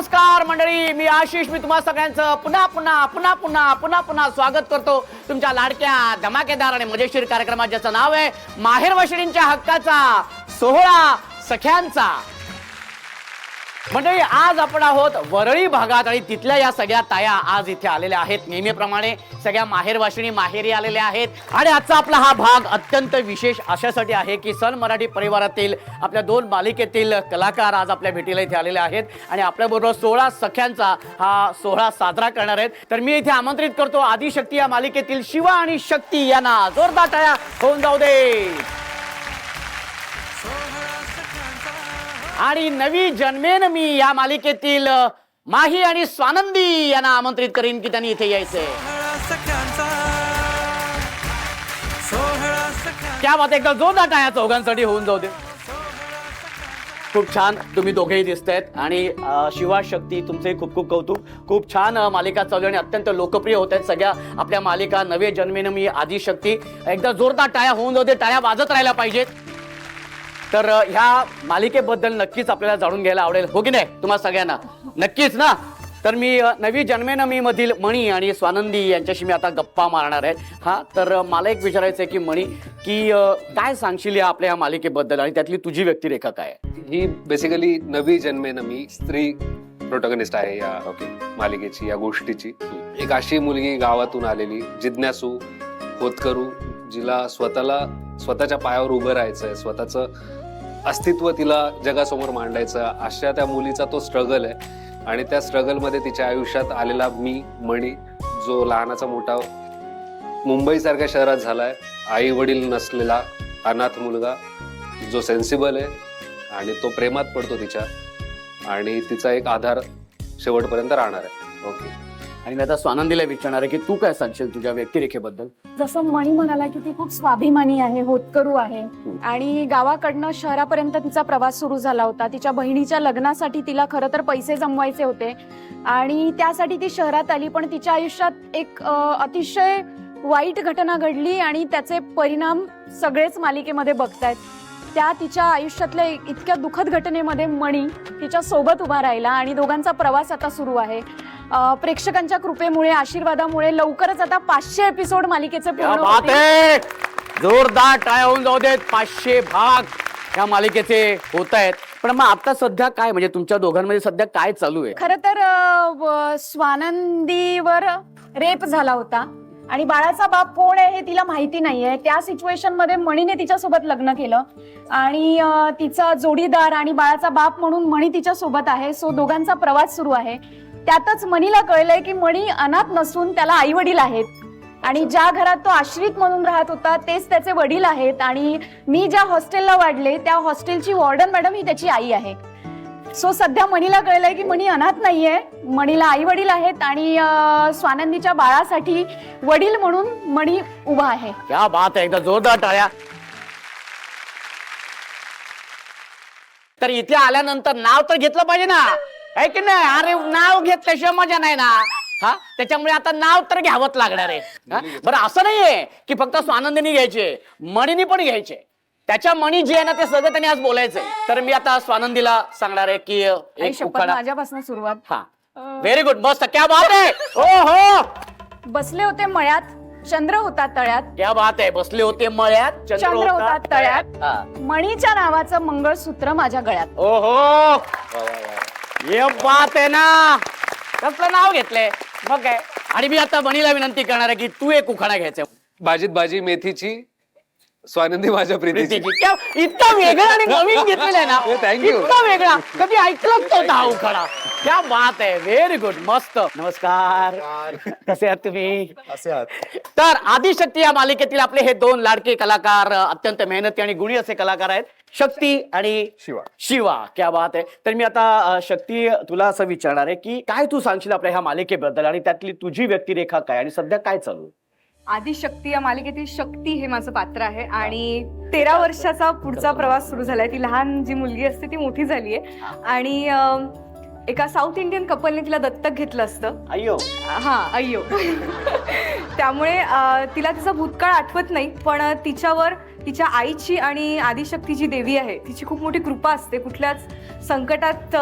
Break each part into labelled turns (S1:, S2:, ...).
S1: नमस्कार मंडळी, मी आशिष. मी तुम्हा सगळ्यांचं पुन्हा स्वागत करतो तुमच्या लाडक्या धमाकेदार आणि मजेशीर कार्यक्रमात, ज्याचं नाव आहे माहेर वाशिणींच्या हक्काचा सोहळा सख्यांचा. मंडळी, आज आपण आहोत वरळी भागात आणि तिथल्या या सगळ्या ताया आज इथे आलेल्या आहेत. नेहमीप्रमाणे सगळ्या माहेर वाशिणी माहेरी आलेल्या आहेत. आणि आजचा आपला हा भाग अत्यंत विशेष अशासाठी आहे की सन मराठी परिवारातील आपल्या दोन मालिकेतील कलाकार आज आपल्या भेटीला इथे आलेले आहेत आणि आपल्याबरोबर 16 सख्यांचा हा सोहळा साजरा करणार आहेत. तर मी इथे आमंत्रित करतो आदिशक्ती या मालिकेतील शिवा आणि शक्ती यांना. जोरदार टाळ्या होऊन जाऊ दे. आणि नवी जन्मेन मी या मालिकेतील माही आणि स्वानंदी यांना आमंत्रित करीन की त्यांनी इथे यायचंय. क्या बात, एकदा जोरदार टाळ्या चौघांसाठी होऊन जाऊ दे. खूप छान तुम्ही दोघेही दिसतायत. आणि शिवा शक्ती, तुमचे खूप खूप कौतुक. खूप छान मालिका चालू आणि अत्यंत लोकप्रिय होत आहेत सगळ्या आपल्या मालिका. नवे जन्मेन मी, आदिशक्ती. एकदा जोरदार टाळ्या होऊन जाऊ दे. टाळ्या वाजत राहायला पाहिजेत. तर ह्या मालिकेबद्दल नक्कीच आपल्याला जाणून घ्यायला आवडेल, हो की नाही तुम्हा सगळ्यांना? नक्कीच ना. तर मी नवी जन्मेन मी मधील मणी आणि स्वानंदी यांच्याशी मी आता गप्पा मारणार आहे. हा, तर मला एक विचारायचं आहे की मणी, की काय सांगशील या आपल्या या मालिकेबद्दल आणि त्यातली तुझी व्यक्तिरेखा काय?
S2: ही बेसिकली नवी जन्मेन मी स्त्री प्रोटॅगनिस्ट आहे या मालिकेची, या गोष्टीची. एक अशी मुलगी गावातून आलेली, जिज्ञासू, होतकरू, जिला स्वतःच्या पायावर उभं राहायचंय, स्वतःचं अस्तित्व तिला जगासमोर मांडायचं, अशा त्या मुलीचा तो स्ट्रगल आहे. आणि त्या स्ट्रगलमध्ये तिच्या आयुष्यात आलेला मी मणी, जो लहानाचा मोठा मुंबईसारख्या शहरात झालाय, आई वडील नसलेला अनाथ मुलगा, जो सेन्सिबल आहे आणि तो प्रेमात पडतो तिच्या, आणि तिचा एक आधार शेवटपर्यंत राहणार आहे. ओके.
S1: आणि मी आता स्वानंदीला विचारणार आहे की तू काय सांगशील तुझ्या व्यक्तिरेखेबद्दल?
S3: जसं मणी म्हणाला की ती खूप स्वाभिमानी आहे, होतकरू आहे आणि गावाकडनं शहरापर्यंत तिचा प्रवास सुरू झाला होता. तिच्या बहिणीच्या लग्नासाठी तिला खरं तर पैसे जमवायचे होते आणि त्यासाठी ती शहरात आली. पण तिच्या आयुष्यात एक अतिशय वाईट घटना घडली आणि त्याचे परिणाम सगळेच मालिकेमध्ये बघतायत. त्या तिच्या आयुष्यातल्या इतक्या दुःखद घटनेमध्ये मणी तिच्या सोबत उभा राहिला आणि दोघांचा प्रवास आता सुरू आहे. प्रेक्षकांच्या कृपेमुळे, आशीर्वादामुळे लवकरच आता 500 एपिसोड मालिकेचे पूर्ण होतील.
S1: जोरदार टाळ्या होऊन जाऊ देत. 500 भाग या मालिकेचे होत आहेत. पण मग आता सध्या काय, म्हणजे तुमच्या दोघांमध्ये सध्या काय चालू आहे?
S3: खरं तर स्वानंदीवर रेप झाला होता आणि बाळाचा बाप कोण आहे हे तिला माहिती नाहीये. त्या सिच्युएशन मध्ये मणीने तिच्यासोबत लग्न केलं आणि तिचा जोडीदार आणि बाळाचा बाप म्हणून मणी तिच्या सोबत आहे. सो दोघांचा प्रवास सुरू आहे. त्यातच मणीला कळलंय की मणी अनाथ नसून त्याला आई वडील आहेत आणि ज्या घरात तो आश्रित म्हणून राहत होता तेच त्याचे वडील आहेत. आणि मी ज्या हॉस्टेलला वाढले त्या हॉस्टेलची वॉर्डन मॅडम ही त्याची आई आहे. सो सध्या मणीला कळलंय की मणी अनाथ नाहीये, मणीला आई वडील आहेत आणि स्वानंदीच्या बाळासाठी वडील म्हणून मणी उभा आहे.
S1: क्या बात आहे, एकदा जोरदार टाळ्या. तर इथे आल्यानंतर नाव तर घेतलं पाहिजे ना, आहे की नाही? अरे नाव घेतल्याशिवाय मजा नाही ना. हा, त्याच्यामुळे आता नाव तर घ्यावंच लागणार आहे. बरं, असं नाहीये की फक्त स्वानंदीने घ्यायचे, मणीने पण घ्यायचे. त्याच्या मणी जे आहे ना ते सगळं त्यांनी आज बोलायचंय. तर मी आता स्वानंदीला सांगणार आहे की एक उखाणा.
S3: माझ्यापासून सुरुवात.
S1: हा, व्हेरी गुड, मस्त, क्या बात आहे. हो हो,
S3: बसले होते मळ्यात, चंद्र होता तळ्यात.
S1: क्या बात आहे. बसले होते मळ्यात,
S3: चंद्र होता तळ्यात.
S1: हा.
S3: मणीच्या नावाचं मंगळसूत्र माझ्या गळ्यात.
S1: ओहो, ये बात आहे ना. कसलं नाव घेतलंय मग काय. आणि मी आता मणीला विनंती करणार आहे की तू एक उखाणा घ्यायचा.
S2: भाजीत भाजी मेथीची, स्वानंदी माझ्या प्रीतीची.
S1: इतका वेगळा आणि नवीन घेतलेला आहे ना.
S2: थँक्यू.
S1: इतका वेगळा, कधी ऐकलंच नव्हता हा उखाणा. क्या बात आहे, व्हेरी गुड, मस्त. नमस्कार, कसे आहात तुम्ही?
S4: असे आहात.
S1: तर आदिशक्ती या मालिकेतील आपले हे दोन लाडके कलाकार, अत्यंत मेहनती आणि गुणी असे कलाकार आहेत, शक्ती आणि शिवा. क्या बात आहे. तर मी आता शक्ती तुला असं विचारणार आहे की काय तू सांगशील आपल्या ह्या मालिकेबद्दल आणि त्यातली तुझी व्यक्तिरेखा काय आणि सध्या काय चालू?
S5: आदिशक्ती या मालिकेतील शक्ती हे माझं पात्र आहे आणि 13 वर्षाचा पुढचा प्रवास सुरू झालाय. ती लहान जी मुलगी असते ती मोठी झालीये आणि एका साऊथ इंडियन कपलने तिला दत्तक घेतलं असतं.
S1: अय्यो.
S5: हा, अय्यो. त्यामुळे तिला तिचा भूतकाळ आठवत नाही, पण तिच्यावर तिच्या आईची आणि आदिशक्ती जी देवी आहे तिची खूप मोठी कृपा असते. कुठल्याच संकटात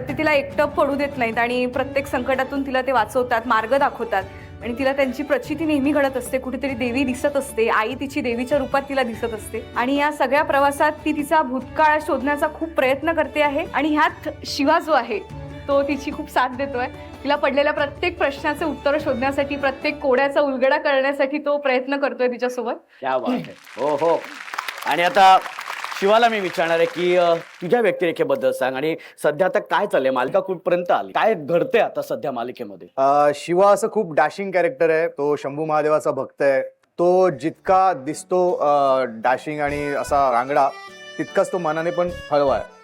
S5: ते तिला एकटं पडू देत नाहीत आणि प्रत्येक संकटातून तिला ते वाचवतात, मार्ग दाखवतात आणि तिला त्यांची प्रचिती नेहमी घडत असते. कुठेतरी देवी दिसत असते, आई तिची देवीच्या रूपात तिला दिसत असते आणि या सगळ्या प्रवासात ती तिचा भूतकाळ शोधण्याचा खूप प्रयत्न करते आहे आणि ह्यात शिवा जो आहे तो तिची खूप साथ देतोय. तिला पडलेल्या प्रत्येक प्रश्नाचे उत्तर शोधण्यासाठी, प्रत्येक कोड्याचा उलगडा करण्यासाठी तो प्रयत्न करतोय तिच्यासोबत.
S1: क्या बात आहे. हो हो. आणि आता शिवाला मी विचारणार आहे की तुझ्या व्यक्तिरेखेबद्दल सांग आणि सध्या आता काय चाललंय, मालिका कुठपर्यंत आली, काय घडतंय आता सध्या मालिकेमध्ये?
S4: शिवा असं खूप डॅशिंग कॅरेक्टर आहे. तो शंभू महादेवाचा भक्त आहे. तो जितका दिसतो डॅशिंग आणि असा रांगडा, तितकाच तो मनाने पण हळवा आहे.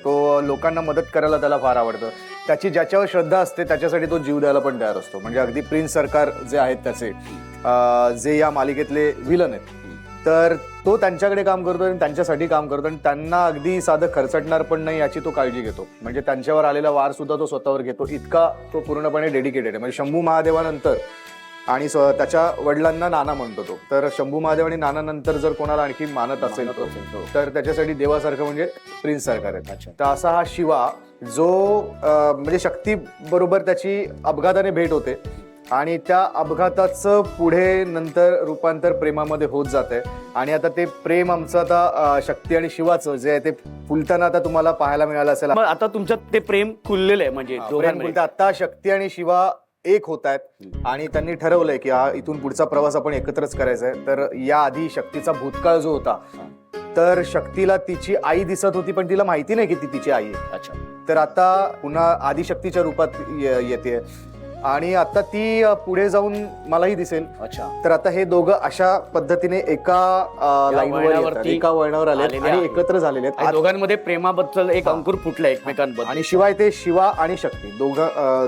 S4: तो लोकांना मदत करायला त्याला फार आवडतं. त्याची ज्याच्यावर श्रद्धा असते त्याच्यासाठी तो जीव द्यायला पण तयार असतो. म्हणजे अगदी प्रिन्स सरकार जे आहेत त्याचे, जे या मालिकेतले विलन आहेत, तर तो त्यांच्याकडे काम करतो आणि त्यांच्यासाठी काम करतो आणि त्यांना अगदी साधं खर्चटणार पण नाही याची तो काळजी घेतो. म्हणजे त्यांच्यावर आलेला वार सुद्धा तो स्वतःवर घेतो. इतका तो पूर्णपणे डेडिकेटेड आहे. म्हणजे शंभू महादेवानंतर आणि त्याच्या वडिलांना नाना म्हणतो तो, तर शंभू महादेव आणि नाना नंतर जर कोणाला आणखी मानत असेल तर त्याच्यासाठी देवासारखं म्हणजे प्रिन्स सरकार आहे. तर असा हा शिवा जो म्हणजे शक्ती बरोबर त्याची अपघाताने भेट होते आणि त्या अपघाताचं पुढे नंतर रूपांतर प्रेमामध्ये होत जाते आणि आता ते प्रेम आमचं आता शक्ती आणि शिवाचं जे आहे ते फुलताना आता तुम्हाला पाहायला मिळालं असेल.
S1: मग आता तुमच्यात ते प्रेम खुललेलं आहे म्हणजे दोघांमध्ये.
S4: आता शक्ती आणि शिवा एक होत आहेत आणि त्यांनी ठरवलंय की इथून पुढचा प्रवास आपण एकत्रच करायचा आहे. तर या आधी शक्तीचा भूतकाळ जो होता, तर शक्तीला तिची आई दिसत होती पण तिला माहिती नाही की ती तिची आई आहे.
S1: अच्छा.
S4: तर आता पुन्हा आदिशक्तीच्या रूपात येते आणि आता ती पुढे जाऊन मलाही दिसेल.
S1: अच्छा.
S4: तर आता हे दोघं अशा पद्धतीने एका लाईनवर, एका वळणावर आले आणि एकत्र झालेले आहेत.
S1: दोघांमध्ये प्रेमाबद्दल एक अंकुर फुटलं एकमेकांबद्दल.
S4: आणि शिवाय ते शिवा आणि शक्ती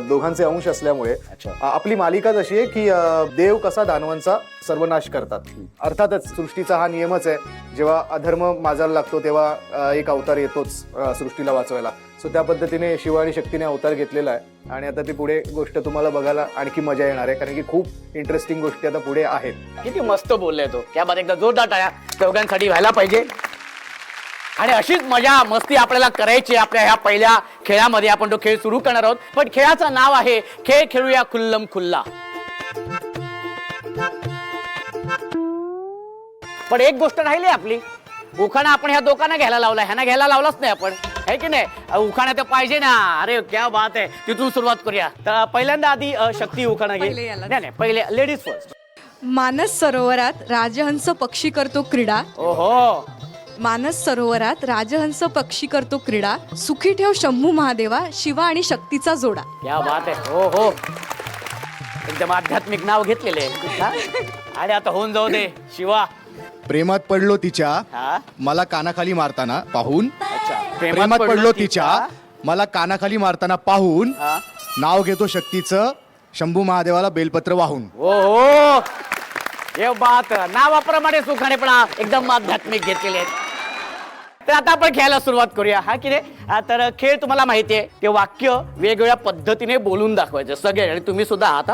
S4: दोघांचे अंश असल्यामुळे आपली मालिका अशी आहे की देव कसा दानवांचा सर्वनाश करतात. अर्थातच सृष्टीचा हा नियमच आहे, जेव्हा अधर्म माजायला लागतो तेव्हा एक अवतार येतोच सृष्टीला वाचवायला. सो त्या पद्धतीने शिव आणि शक्तीने अवतार घेतलेला आहे आणि आता ती पुढे गोष्ट तुम्हाला बघायला आणखी मजा येणार आहे, कारण की खूप इंटरेस्टिंग गोष्टी आता पुढे आहेत.
S1: किती मस्त बोललाय तो. त्या बाद एकदा जोरदार टाळ्या दोघांसाठी व्हायला पाहिजे. आणि अशीच मजा मस्ती आपल्याला करायची आपल्या ह्या पहिल्या खेळामध्ये. आपण तो खेळ सुरू करणार आहोत, पण खेळाचं नाव आहे खेळ खेळूया खुल्लम खुल्ला. पण एक गोष्ट राहिली आपली, उखाणा आपण ह्या दोघांना घ्यायला लावला, ह्यांना घ्यायला लावलाच नाही आपण, है की नाही? उखाणा तर पाहिजे ना. अरे क्या बात आहे. तिथून सुरुवात करूया. तर पहिल्यांदा आधी शक्ती उखाणा घे. नाही पहिले लेडीज फर्स्ट.
S5: मानस सरोवरात राजहंस पक्षी करतो क्रीडा.
S1: ओहो.
S5: मानस सरोवरात राजहंस पक्षी करतो क्रीडा. सुखी ठेव शंभू महादेवा, शिवा आणि शक्तीचा जोडा.
S1: क्या बात आहे. हो हो, एकदम आध्यात्मिक नाव घेतलेले. आणि आता होऊन जाऊ दे शिवा.
S6: प्रेमात पडलो तिच्या,
S1: हा.
S6: मला कानाखाली मारताना पाहून.
S1: अच्छा.
S6: प्रेमात पडलो तिच्या, मला कानाखाली मारताना पाहून.
S1: हा.
S6: नाव घेतो शक्तीचं, शंभू महादेवाला बेलपत्र वाहून.
S1: हो हो, हे बात नावाप्रमाणे सुखाने पण एकदम आध्यात्मिक घेतलेले आहेत. तर आता आपण खेळायला सुरुवात करूया, हा की नाही? तर खेळ तुम्हाला माहिती आहे, ते वाक्य वेगवेगळ्या पद्धतीने बोलून दाखवायचं सगळे. आणि तुम्ही सुद्धा आहात,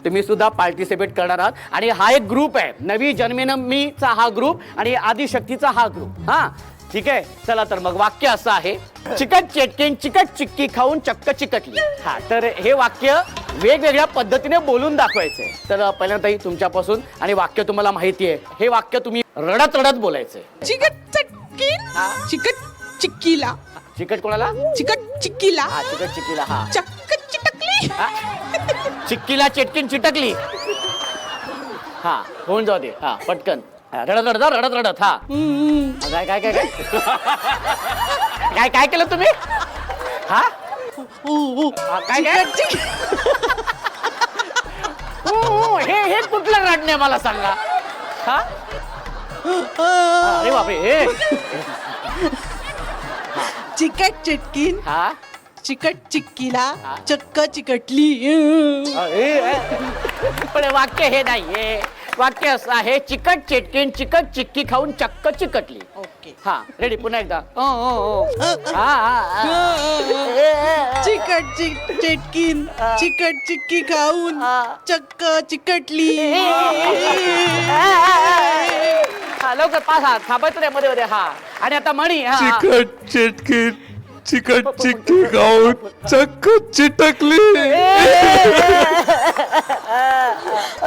S1: तुम्ही सुद्धा पार्टिसिपेट करणार आहात. आणि हा एक ग्रुप आहे, नवी जन्मेनमीचा हा ग्रुप आणि आदिशक्तीचा हा ग्रुप. हा ठीक आहे, चला तर मग वाक्य असं आहे, चिकट चेटकीन चिकट चिक्की खाऊन चक्क चिकटली. हा, तर हे वाक्य वेगवेगळ्या पद्धतीने बोलून दाखवायचंय. तर पहिल्यांदा तुमच्यापासून, आणि वाक्य तुम्हाला माहिती आहे, हे वाक्य तुम्ही रडत रडत बोलायचंय.
S7: चिकट चटकीन चिकट चिक्कीला.
S1: चिकट कोणाला?
S7: चिकट चिक्कीला.
S1: हा, चिकट चिक्कीला. हा,
S7: चक्क चिटकली.
S1: चिक्कीला चेटकीन चिटकली. हा, होऊन जाऊ दे. हा, पटकन. रडत रडत रडत रडत. हा, काय काय काय काय काय काय केलं तुम्ही? हा, काय काय? हे कुठलं रडणे मला सांगा. हा, अरे बापरे. हे
S7: चिकट चिटकीन
S1: हा,
S7: चिकट चिक्कीला चक्क चिकटली.
S1: पण वाक्य हे नाहीये. वाक्य असं आहे, चिकट चेटकीन चिकट चिक्की खाऊन चक्क चिकटली.
S7: ओके.
S1: हा, रेडी. पुन्हा एकदा. हा,
S7: चिकट चिटकीन चिकट चिक्की खाऊन चक्क चिकटली.
S1: हा लवकर पाच हा थांबायचं रे मध्ये मध्ये हा आणि आता मणी हा हा.
S6: चिकट चिटकी चिकट चिक्की खाऊन चक्क चिटकली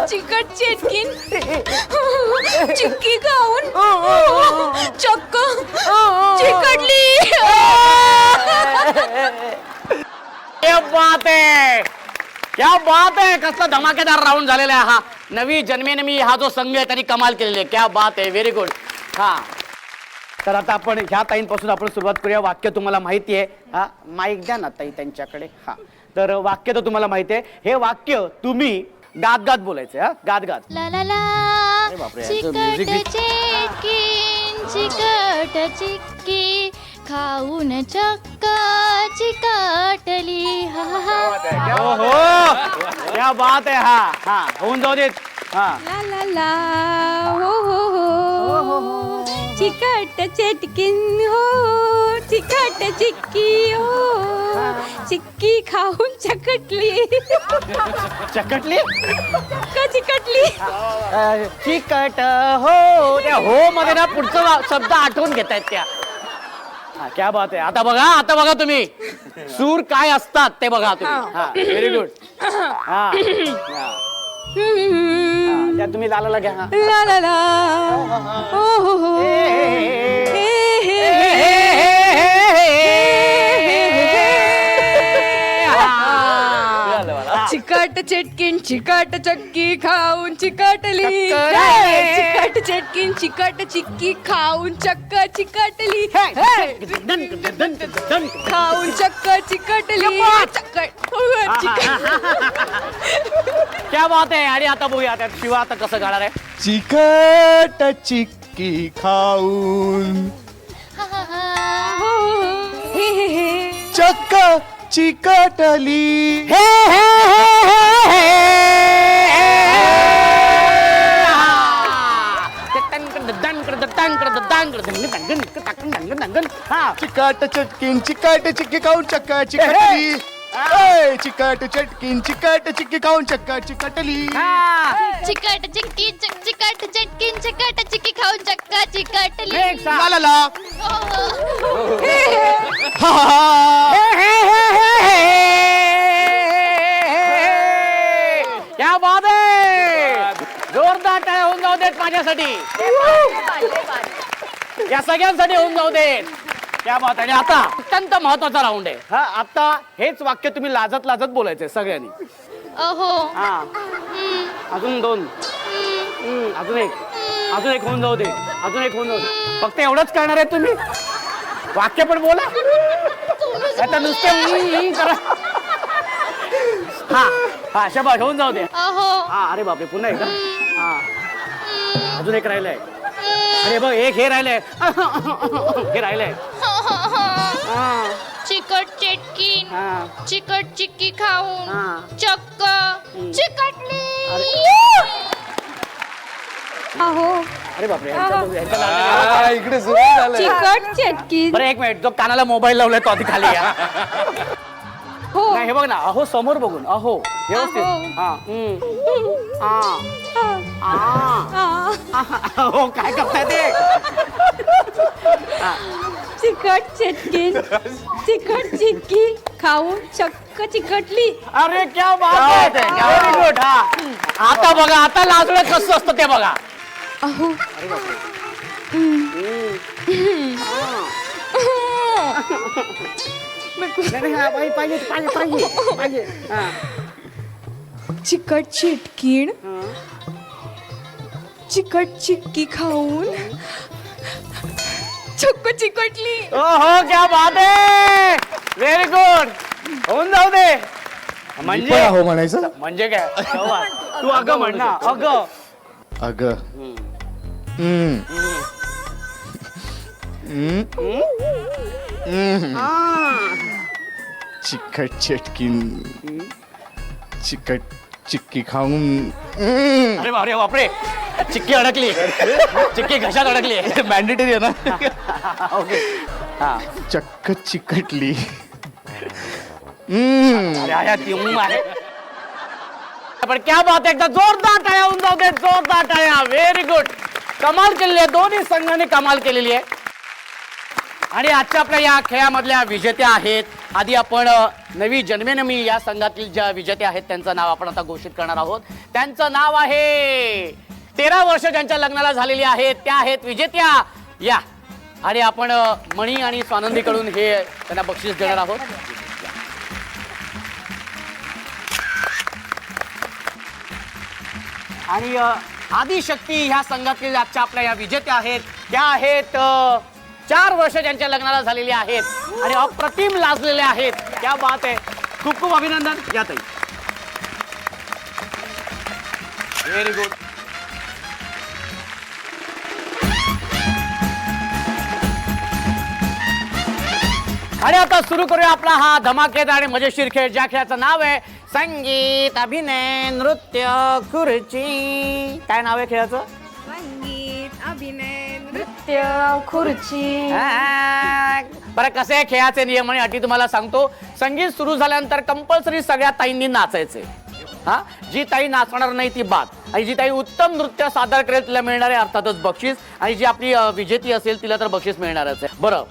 S3: चिकट चेटकीन चिक्की खाऊन चक्क चिकटली.
S1: क्या बात आहे क्या बात आहे कसला धमाकेदार राऊंड झालेला आहे हा नवी जन्मेनमी हा जो संघ आहे त्यांनी कमाल केलेली आहे क्या बात आहे व्हेरी गुड हा तर आता आपण ह्या ताईंपासून आपण सुरुवात करूया वाक्य तुम्हाला माहिती आहे हा माईक द्या ना ताई त्यांच्याकडे हा तर वाक्य तर तुम्हाला माहिती आहे हे वाक्य तुम्ही गात गात बोलायचं हा गात गात
S8: ला ला ला
S1: अरे बापरे, याचं music
S8: चिकट
S1: बी-
S8: चिटकीन चिकट चिक्की खाऊन चक्क चिकटली हा हा.
S1: हो हो क्या बात आहे हा हा होऊन जाऊ देत हा
S3: ला ला ला हो हो हो चिकट चेटकीन हो चिकट चिक्की हो चिक्की खाऊन चकटली
S1: चकटली
S3: चिकटली.
S1: चिकट हो त्या हो मध्ये ना पुढचं शब्द आठवून घेत आहेत त्या हा, क्या बात आहे आता बघा तुम्ही सूर काय असतात ते बघा तुम्ही हा व्हेरी गुड हा हा. त्या तुम्ही लालाला घ्या हा.
S3: ला ला ला हो हो हो चिकट चेटकीन चिकट चक्की खाऊन चिकटली चिकट चेटकीन चिकट चिक्की खाऊन चक्क चिकटली खाऊन चक्क चिकटली
S1: क्या बात आहे आणि आता बघूया त्यात शिवा आता कसं गाणार आहे
S6: चिकट चिक्की खाऊन चक्क चिकटली
S1: हा
S6: चिकट चटकीन चिकट चिक्की खाऊन चक्क चिकटली ए, चिकट चटकीन चिकट चिक्की खाऊन चक्क चिकटली
S8: चिकट चिक्की चिकट चटकीन चिकट चिक्की खाऊन चक्क चिकटली.
S1: Next,
S6: ला ला ला
S8: हो, हो.
S6: हा हा हा
S1: क्या बात आहे जोरदार टाळ्या होऊन जाऊ देत माझ्यासाठी या सगळ्यांसाठी होऊन जाऊ देत क्या बात आहे आणि आता अत्यंत महत्वाचा राऊंड आहे हा आता हेच वाक्य तुम्ही लाजत लाजत बोलायचंय सगळ्यांनी
S8: अहो
S1: हा अजून दोन अजून एक होऊन जाऊ दे अजून एक होऊन जाऊ दे फक्त एवढंच करणार आहे तुम्ही वाक्य पण बोला आता नुसते करा हा हा शबाश होऊन जाऊ दे
S8: अहो
S1: हा अरे बापरे पुन्हा एकदा हा अजून एक राहिलंय अरे बघ एक हे राहिलंय हे राहिलंय हा
S8: चिकट चटकीन
S1: हा
S8: चिकट चिक्की खाऊन
S1: हा.
S8: चक्क चिकटली.
S3: अहो
S1: अरे बापरे ह्यांच्या लागलं.
S2: इकडे सुरू झालं
S3: चिकट चेटकीन
S1: बरं एक मिनिट जो कानाला मोबाईल लावलाय तो आधी खाली या
S3: हो
S1: नाही हे बघ ना अहो समोर बघून अहो व्यवस्थित हा हो काय करताय ते
S3: चिकट चेटकीन चिकट चिक्की खाऊन चक्क चिकटली.
S1: अरे क्या बात आहे व्हेरी गुड हा आता बघा आता लाजलं कसं असतं ते बघा
S3: अहो
S1: नाही, हा, पाहिजे हा.
S3: चिकट चिटकीण चिकट चिक्की खाऊन चक्क चिकटली.
S1: ओहो क्या बात आहे व्हेरी गुड होऊन जाऊ दे म्हणजे
S6: हो म्हणायचं
S1: म्हणजे काय तेव्हा तू अगं म्हण ना अगं
S6: अग चिकट चटकीन चिकट चिक्की खाऊन
S1: अरे बापरे बापरे चिक्की अडकली चिक्की घशात अडकली
S6: मॅन्डेटरी आहे ना
S1: ओके हा
S6: चक्क चिकटली
S1: अरे आया ती आहे पण क्या बात आहे एकदा जोरदार टाळ्या होऊन जाऊ दे जोरदार टाळ्या व्हेरी गुड कमाल केलेली आहे, दोन्ही संघाने कमाल केलेली आहे. आणि आजच्या आपल्या या खेळामधल्या विजेत्या आहेत. आधी आपण नवी जन्मेनमी या संघातील ज्या विजेत्या आहेत त्यांचं नाव आपण आता घोषित करणार आहोत. त्यांचं नाव आहे 13 वर्ष ज्यांच्या लग्नाला झालेली आहेत त्या आहेत विजेत्या या. आणि आपण मणी आणि स्वानंदीकडून हे त्यांना बक्षीस देणार आहोत. आणि आदिशक्ती ह्या संघातील आजच्या आपल्या या विजेत्या आहेत त्या आहेत 4 वर्ष ज्यांच्या लग्नाला झालेली आहेत आणि अप्रतिम लाजलेल्या आहेत. क्या बात आहे, खूप खूप अभिनंदन. या ताई, व्हेरी गुड. आणि आता सुरू करूया आपला हा धमाकेदार आणि मजेशीर खेळ, ज्या खेळाचं नाव आहे संगीत, अभिनय, नृत्य, खुर्ची. काय नाव आहे खेळाचं?
S5: संगीत, अभिनय,
S3: नृत्य, खुर्ची.
S1: बरं, कसे आहे खेळाचे नियम आणि अटी तुम्हाला सांगतो. संगीत सुरू झाल्यानंतर कंपल्सरी सगळ्या ताईंनी नाचायचे. हा, जी ताई नाचणार नाही ती बाद, आणि जी ताई उत्तम नृत्य सादर करेल तिला मिळणार आहे अर्थातच बक्षीस, आणि जी आपली विजेती असेल तिला तर बक्षीस मिळणारच आहे. बरं,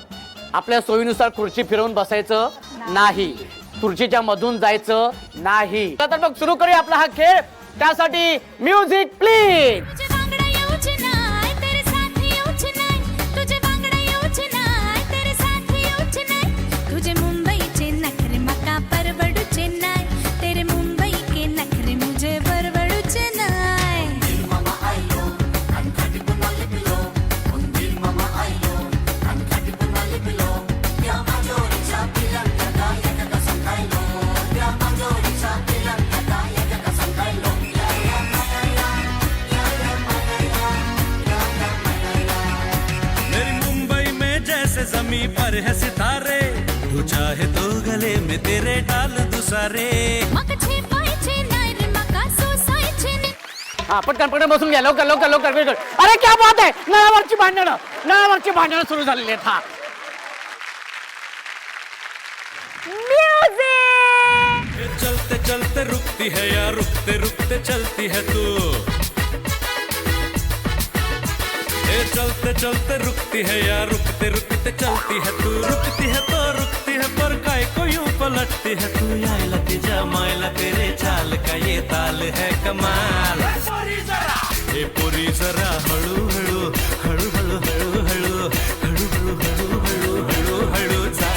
S1: आपल्या सोयीनुसार खुर्ची फिरवून बसायचं नाही, खुर्चीच्या मधून जायचं नाही. तर मग सुरू करूया आपला हा खेळ. त्यासाठी म्युझिक प्लीज.
S8: तुझे बांगडा येऊच नाय, तेरे साथ येऊच नाय. तुझे बांगडा येऊच नाय, तेरे साथ येऊच नाय. तुझे मुंबईचे नखरे मका परवडूचे नाय. तेरे मुंबई के नखरे मुझे परवडूचे नाय.
S9: जमी पर है सितारे, तू चाहे तो गले में तेरे डाल दू सारे.
S8: मग छेपायचे नाय रे मका सोसायचे नाय.
S1: हा, पटकन बसून घ्या, लवकर लवकर लवकर वेळ. अरे क्या बात आहे, नळावरची भांडणं सुरू झालेली आहेत. हा,
S9: चलते चलते रुकती है या रुकते रुकते चलती है तू. चलते चलते रुकती है या रुकते रुकते चलती है तू. रुकती है तो रुकती है पर काय को यूं पलटती है तू. यायला तिच्या मायला तेरे चाल का ये ताल है कमाल. हे पोरी जरा हळू हळू हळू हळू हळू हळू हळू हळू हळू हळू हळू हळू चा.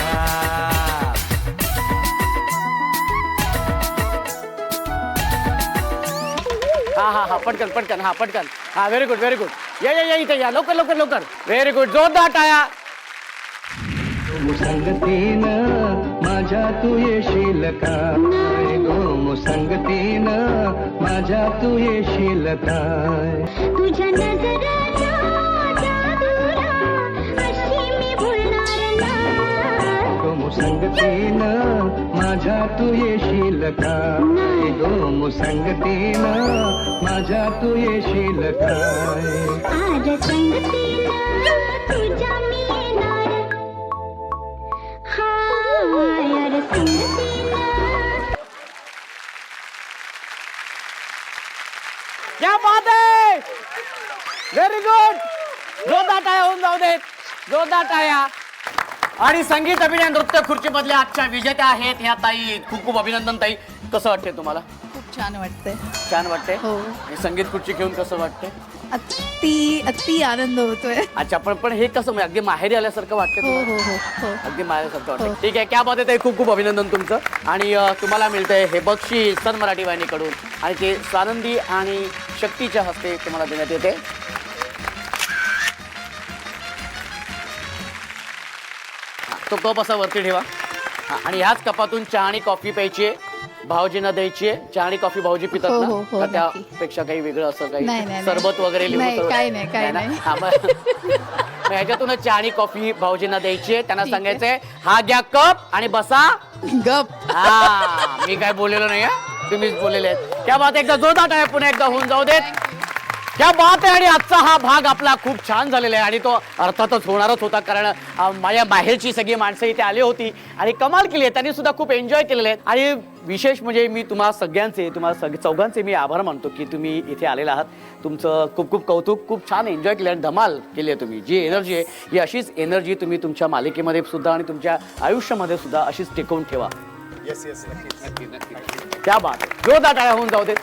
S1: हा, पटकन. हा, व्हेरी गुड. या इथे या, लवकर लवकर लवकर. व्हेरी गुड, जोरदार टाळ्या.
S10: मुसंगतीनं माझ्या तू येशील काय गो, मुसंगतीनं माझ्या तू येशील काय.
S8: तुझ्या नजराच्या जादूला अशी मी भुलणार नाही.
S10: गो मुसंगतीनं माझ्या तू येशील काय गो, मुसंगतीनं माझ्या तू येशील काय.
S8: आज संगतीला तुझ्या मी येणार. हा यार संगतीला.
S1: क्या बात आहे, व्हेरी गुड. जोरदार टाळ्या होऊन जाऊ देत, जोरदार टाळ्या. आणि संगीत, अभिनय, नृत्य खुर्चीमधल्या आजच्या विजेत्या आहेत ह्या ताई. खूप खूप अभिनंदन ताई. कसं वाटतंय तुम्हाला?
S7: खूप छान वाटतंय.
S1: छान वाटतंय.
S7: हो.
S1: आणि संगीत खुर्ची घेऊन कसं वाटतंय?
S7: अति आनंद होतोय.
S1: अच्छा, पण हे कसं म्हणजे अगदी माहेरी आल्यासारखं वाटतं
S7: हो
S1: तुम्हाला?
S7: हो हो हो.
S1: अगदी माहेरसारखं वाटतं.
S7: हो.
S1: ठीक आहे, क्या बात आहे ताई. खूप खूप अभिनंदन तुमचं. आणि तुम्हाला मिळतंय हे बक्षीस सन मराठी वाहिनीकडून, आणि ते स्वानंदी आणि शक्तीच्या हस्ते तुम्हाला देण्यात येते. तो कप असा वरती ठेवा. आणि ह्याच कपातून चहा आणि कॉफी प्यायची आहे, भाऊजींना द्यायची आहे. चहा आणि कॉफी भाऊजी पितात
S7: हो,
S1: ना?
S7: हो, हो,
S1: का
S7: नक्की.
S1: त्यापेक्षा काही वेगळं असं
S7: नाही,
S1: काही
S7: नाही,
S1: सरबत वगैरे लिंबू
S7: नाही,
S1: सरबत?
S7: काही नाही, काही
S1: ना?
S7: नाही.
S1: हा, मग ह्याच्यातूनच चहा आणि कॉफी भाऊजींना द्यायची आहे. त्यांना
S7: ठीक आहे.
S1: सांगायचंय हा घ्या कप आणि बसा
S7: गप.
S1: हा. मी काय बोललेलो नाही, तुम्हीच बोललेले आहेत. क्या बात, एकदा जोरदार टाळ्या पुन्हा एकदा होऊन जाऊ देत. क्या बात आहे. आणि आजचा हा भाग आपला खूप छान झालेला आहे आणि तो अर्थातच होणारच होता, कारण माझ्या बाहेरची सगळी माणसं इथे आली होती आणि कमाल केली आहे. त्यांनी सुद्धा खूप एन्जॉय केलेले आहेत. आणि विशेष म्हणजे मी तुम्हाला चौघांचे मी आभार मानतो की तुम्ही इथे आलेले आहात. तुमचं खूप खूप कौतुक. खूप छान एन्जॉय केलं आणि धमाल केली आहे तुम्ही. जी एनर्जी आहे ही अशीच एनर्जी तुम्ही तुमच्या मालिकेमध्ये सुद्धा आणि तुमच्या आयुष्यामध्ये सुद्धा अशीच टिकवून ठेवा.
S4: येस येस
S2: नक्की नक्की.
S1: त्या बात जोरदार टाळ्या होऊन जाऊ दे.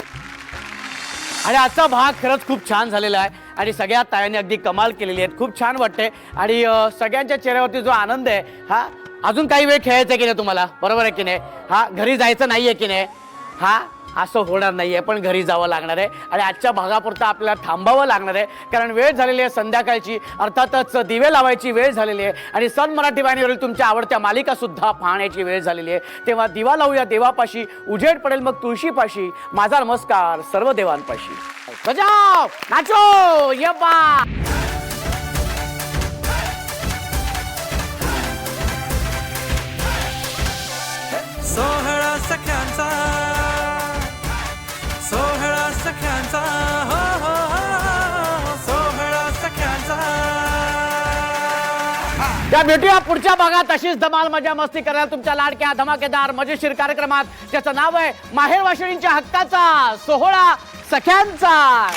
S1: आणि आजचा भाग खरंच खूप छान झालेला आहे आणि सगळ्या तायांनी अगदी कमाल केलेली आहेत. खूप छान वाटते आणि सगळ्यांच्या चेहऱ्यावरती जो आनंद आहे हा. अजून काही वेळ खेळायचं की नाही तुम्हाला, बरोबर आहे की नाही? हा, घरी जायचं नाहीये की नाही? हा, असं होणार नाहीये, पण घरी जावं लागणार आहे आणि आजच्या भागापुरतं आपल्याला थांबावं लागणार आहे, कारण वेळ झालेली आहे संध्याकाळची. अर्थातच दिवे लावायची वेळ झालेली आहे आणि सन मराठी वाहिनीवरील तुमच्या आवडत्या मालिका सुद्धा पाहण्याची वेळ झालेली आहे. तेव्हा दिवा लावूया देवापाशी, उजेड पडेल मग तुळशीपाशी. माझा नमस्कार सर्व देवांपाशी. बजाव, नाचो, ये बा.
S9: सोहळा सख्यांचा, सोहळा सख्यांचा, हो हो हो, सोहळा सख्यांचा.
S1: त्या भेटूया पुढच्या भागात अशीच धमाल मजा मस्ती करायला तुमच्या लाडक्या धमाकेदार मजेशीर कार्यक्रमात, ज्याचं नाव आहे माहेर वाशिणींच्या हक्काचा सोहळा सख्यांचा.